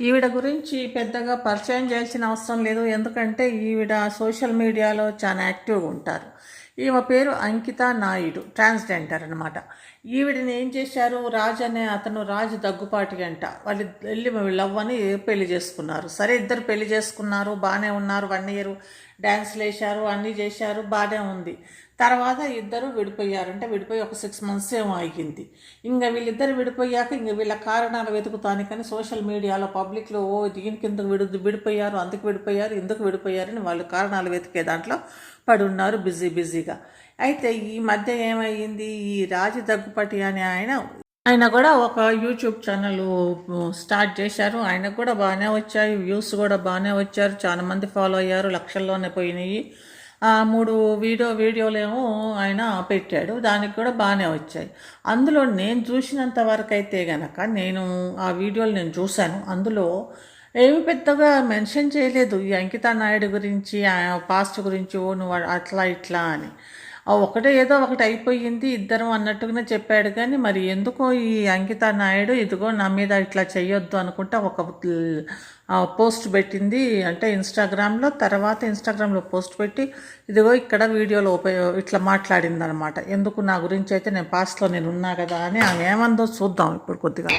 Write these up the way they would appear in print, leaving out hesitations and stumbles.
ఈవిడ గురించి పెద్దగా పరిచయం చేయాల్సిన అవసరం లేదు. ఎందుకంటే ఈవిడ సోషల్ మీడియాలో చాలా యాక్టివ్గా ఉంటారు. ఈమె పేరు అంకిత నాయుడు, ట్రాన్స్జెండర్ అనమాట. ఈవిడని ఏం చేశారు, రాజు అనే అతను, రాజు దగ్గుపాటి అంట, వాళ్ళు వెళ్ళి లవ్ అని పెళ్లి చేసుకున్నారు. సరే, ఇద్దరు పెళ్లి చేసుకున్నారు, బాగానే ఉన్నారు. 1 year డ్యాన్స్లు వేశారు, అన్నీ చేశారు, బాగానే ఉంది. తర్వాత ఇద్దరు విడిపోయారు. అంటే విడిపోయి ఒక 6 months ఏమో ఆగింది. ఇంకా వీళ్ళిద్దరు విడిపోయాక ఇంక వీళ్ళ కారణాలు వెతుకుతానికని సోషల్ మీడియాలో పబ్లిక్లో దీని కింద విడిపోయారు, అందుకు విడిపోయారు, ఎందుకు విడిపోయారని వాళ్ళు కారణాలు వెతికే దాంట్లో పడి ఉన్నారు బిజీగా. అయితే ఈ మధ్య ఏమయ్యింది, ఈ రాజు దగ్గుపాటి అనే ఆయన కూడా ఒక యూట్యూబ్ ఛానల్ స్టార్ట్ చేశారు. ఆయనకు కూడా బాగానే వచ్చాయి, వ్యూస్ కూడా బాగానే వచ్చారు, చాలా మంది ఫాలో అయ్యారు, లక్షల్లోనే పోయినాయి. 3 వీడియోలేమో ఆయన పెట్టాడు, దానికి కూడా బాగానే వచ్చాయి. అందులో నేను చూసినంత వరకు అయితే గనక, నేను ఆ వీడియోలు నేను చూశాను. అందులో ఏమి పెద్దగా మెన్షన్ చేయలేదు ఈ అంకితా నాయుడు గురించి, పాస్ట్ గురించి, నువ్వు అట్లా ఇట్లా అని. ఒకటే ఏదో ఒకటి అయిపోయింది ఇద్దరం అన్నట్టుగానే చెప్పాడు. కానీ మరి ఎందుకో ఈ అంకితా నాయుడు ఇదిగో నా మీద ఇట్లా చెయ్యొద్దు అనుకుంటా ఒక పోస్ట్ పెట్టింది. అంటే ఇన్స్టాగ్రామ్లో, తర్వాత ఇన్స్టాగ్రామ్లో పోస్ట్ పెట్టి ఇదిగో ఇక్కడ వీడియోలో ఇట్లా మాట్లాడింది అనమాట. ఎందుకు నా గురించి అయితే నేను పాస్ట్లో నేను ఉన్నా కదా అని ఆమె ఏమందో చూద్దాం ఇప్పుడు కొద్దిగా.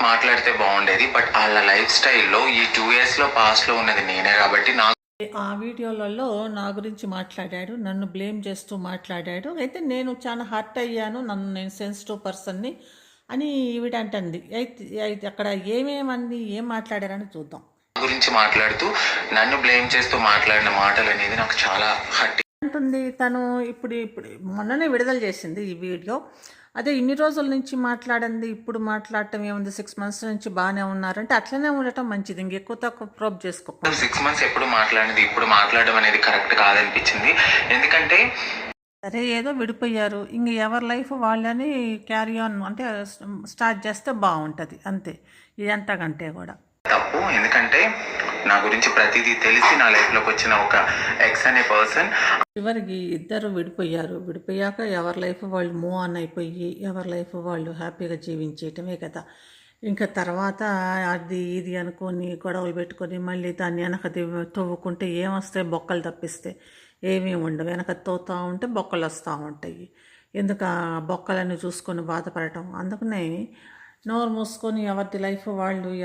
మాట్లాడితే బాగుండేది, బట్ వాళ్ళ లైఫ్ స్టైల్లో ఈ 2 yearsలో పాస్ట్లో ఉన్నది నేనే కాబట్టి ఆ వీడియోలలో నా గురించి మాట్లాడాడు, నన్ను బ్లేమ్ చేస్తూ మాట్లాడాడు. అయితే నేను చాలా హర్ట్ అయ్యాను, నేను సెన్సిటివ్ పర్సన్ని అని ఈవిడ అంటుంది. అయితే అక్కడ ఏమేమని ఏం మాట్లాడారని చూద్దాం. గురించి మాట్లాడుతూ నన్ను బ్లేమ్ చేస్తూ మాట్లాడిన మాటలు అనేది నాకు చాలా హర్ట్ అంటుంది. తను ఇప్పుడు మొన్ననే విడుదల చేసింది ఈ వీడియో. అదే ఇన్ని రోజుల నుంచి మాట్లాడింది, ఇప్పుడు మాట్లాడటం ఏముంది, 6 months నుంచి బాగానే ఉన్నారంటే అట్లనే ఉండటం మంచిది, ఇంకెక్కువ తక్కువ ప్రోబ్ చేసుకో. 6 months ఎప్పుడు మాట్లాడినది ఇప్పుడు మాట్లాడడం అనేది కరెక్ట్ కాదనిపించింది. ఎందుకంటే సరే ఏదో విడిపోయారు, ఇంక ఎవరి లైఫ్ వాళ్ళని క్యారీ ఆన్ అంటే స్టార్ట్ చేస్తే బాగుంటుంది అంతే, ఇదంతకంటే కూడా తప్పు. ఎందుకంటే నా గురించి ప్రతిదీ తెలిసి నా లైఫ్లోకి వచ్చిన ఒక ఎక్స్ అనే పర్సన్ చివరికి ఇద్దరు విడిపోయాక ఎవరి లైఫ్ వాళ్ళు మూవ్ ఆన్ అయిపోయి ఎవరి లైఫ్ వాళ్ళు హ్యాపీగా జీవించేయటమే కదా. ఇంకా తర్వాత అది ఇది అనుకొని గొడవలు పెట్టుకొని మళ్ళీ దాన్ని వెనక తవ్వుకుంటే ఏమొస్తాయి, బొక్కలు తప్పిస్తే ఏమీ ఉండవు. వెనక తవ్వుతూ ఉంటే బొక్కలు వస్తూ ఉంటాయి. ఎందుకు ఆ బొక్కలన్నీ చూసుకొని బాధపడటం. అందుకనే నోరు మూసుకొని ఎవరిది లైఫ్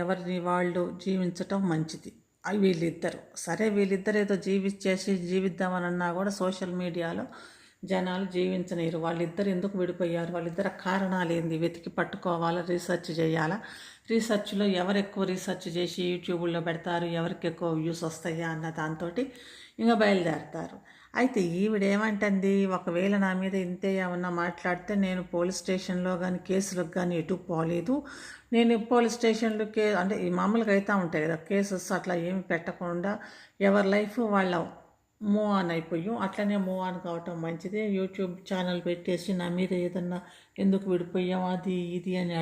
ఎవరిది వాళ్ళు జీవించటం మంచిది. వీళ్ళిద్దరు ఏదో జీవిద్దామనన్నా కూడా సోషల్ మీడియాలో జనాలు జీవించలేరు. వాళ్ళిద్దరు ఎందుకు విడిపోయారు, వాళ్ళిద్దరు కారణాలు ఏంది వెతికి పట్టుకోవాలా, రీసెర్చ్ చేయాలా. రీసెర్చ్లో ఎవరు ఎక్కువ రీసెర్చ్ చేసి యూట్యూబ్లో పెడతారు, ఎవరికి ఎక్కువ వ్యూస్ వస్తాయా అన్న దాంతో ఇంకా బయలుదేరతారు. అయితే ఈవిడేమంటుంది, ఒకవేళ నా మీద ఇంతే ఏమన్నా మాట్లాడితే నేను పోలీస్ స్టేషన్లో కానీ కేసులకు కానీ ఎటు పోలేదు, నేను పోలీస్ స్టేషన్లో అంటే ఈ మామూలుగా అవుతూ ఉంటాయి కదా కేసెస్, అట్లా ఏమి పెట్టకుండా ఎవరి లైఫ్ వాళ్ళ మూవ్ ఆన్ అయిపోయాం, అట్లనే మూవ్ ఆన్ కావటం మంచిదే. యూట్యూబ్ ఛానల్ పెట్టేసి నా మీద ఏదన్నా ఎందుకు విడిపోయాం అది ఇది అని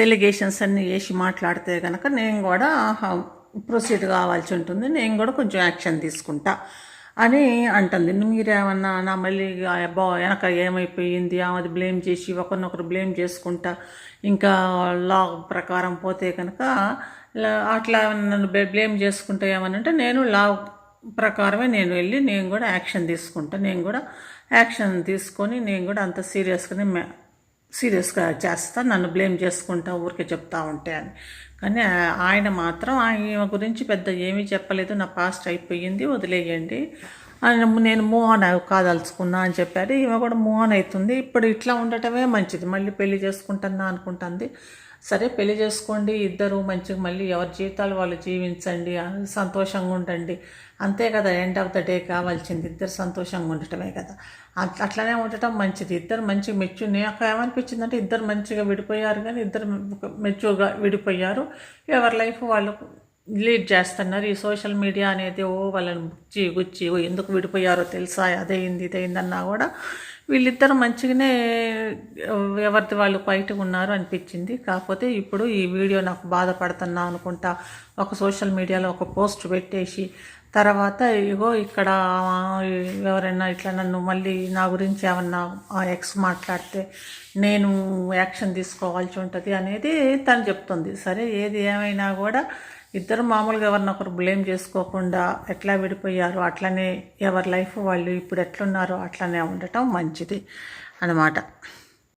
ఎలిగేషన్స్ అన్నీ వేసి మాట్లాడితే కనుక నేను కూడా ప్రొసీడ్ కావాల్సి ఉంటుంది, నేను కూడా కొంచెం యాక్షన్ తీసుకుంటా అని అంటుంది. మీరేమన్నా నా మళ్ళీ వెనక ఏమైపోయింది ఆమెది బ్లేమ్ చేసి ఒకరినొకరు బ్లేమ్ చేసుకుంటా ఇంకా లా ప్రకారం పోతే కనుక అట్లా నన్ను బ్లేమ్ చేసుకుంటా ఏమనంటే నేను లా ప్రకారమే నేను వెళ్ళి నేను కూడా యాక్షన్ తీసుకుంటా, నేను కూడా యాక్షన్ తీసుకొని నేను కూడా అంత సీరియస్గా చేస్తా, నన్ను బ్లేమ్ చేసుకుంటా ఊరికే చెప్తా ఉంటే అని. కానీ ఆయన మాత్రం ఈమె గురించి పెద్ద ఏమీ చెప్పలేదు, నా పాస్ట్ అయిపోయింది వదిలేయండి, నేను మూవ్ ఆన్ కాదలుచుకున్నా అని చెప్పారు. ఈమె కూడా మూవ్ ఆన్ అవుతుంది. ఇప్పుడు ఇట్లా ఉండటమే మంచిది, మళ్ళీ పెళ్లి చేసుకుంటున్నా అనుకుంటుంది. సరే పెళ్లి చేసుకోండి, ఇద్దరు మంచిగా మళ్ళీ ఎవరి జీవితాలు వాళ్ళు జీవించండి, సంతోషంగా ఉండండి, అంతే కదా. ఎండ్ ఆఫ్ ద డే కావాల్సింది ఇద్దరు సంతోషంగా ఉండటమే కదా. అట్లనే ఉండటం మంచిది. ఇద్దరు మంచిగా నాకు ఏమనిపించిందంటే ఇద్దరు మంచిగా విడిపోయారు, కానీ ఇద్దరు మెచ్యూర్గా విడిపోయారు, ఎవరి లైఫ్ వాళ్ళు లీడ్ చేస్తున్నారు. ఈ సోషల్ మీడియా అనేది వాళ్ళని గుచ్చి ఎందుకు విడిపోయారో తెలుసా, అదేంది ఇదేందన్నా కూడా వీళ్ళిద్దరు మంచిగానే ఎవరిది వాళ్ళు బయటకు ఉన్నారు అనిపించింది. కాకపోతే ఇప్పుడు ఈ వీడియో నాకు బాధపడుతున్నా అనుకుంటా ఒక సోషల్ మీడియాలో ఒక పోస్ట్ పెట్టేసి తర్వాత ఇగో ఇక్కడ ఎవరైనా ఇట్లా నన్ను మళ్ళీ నా గురించి ఏమన్నా ఆ ఎక్స్ మాట్లాడితే నేను యాక్షన్ తీసుకోవాల్సి ఉంటుంది అనేది తను చెప్తుంది. సరే ఏది ఏమైనా కూడా ఇద్దరు మామూలుగా ఎవరినొకరు బ్లేమ్ చేసుకోకుండా ఎట్లా విడిపోయారో అట్లనే ఎవరి లైఫ్ వాళ్ళు ఇప్పుడు ఎట్లున్నారో అట్లనే ఉండటం మంచిది అన్నమాట.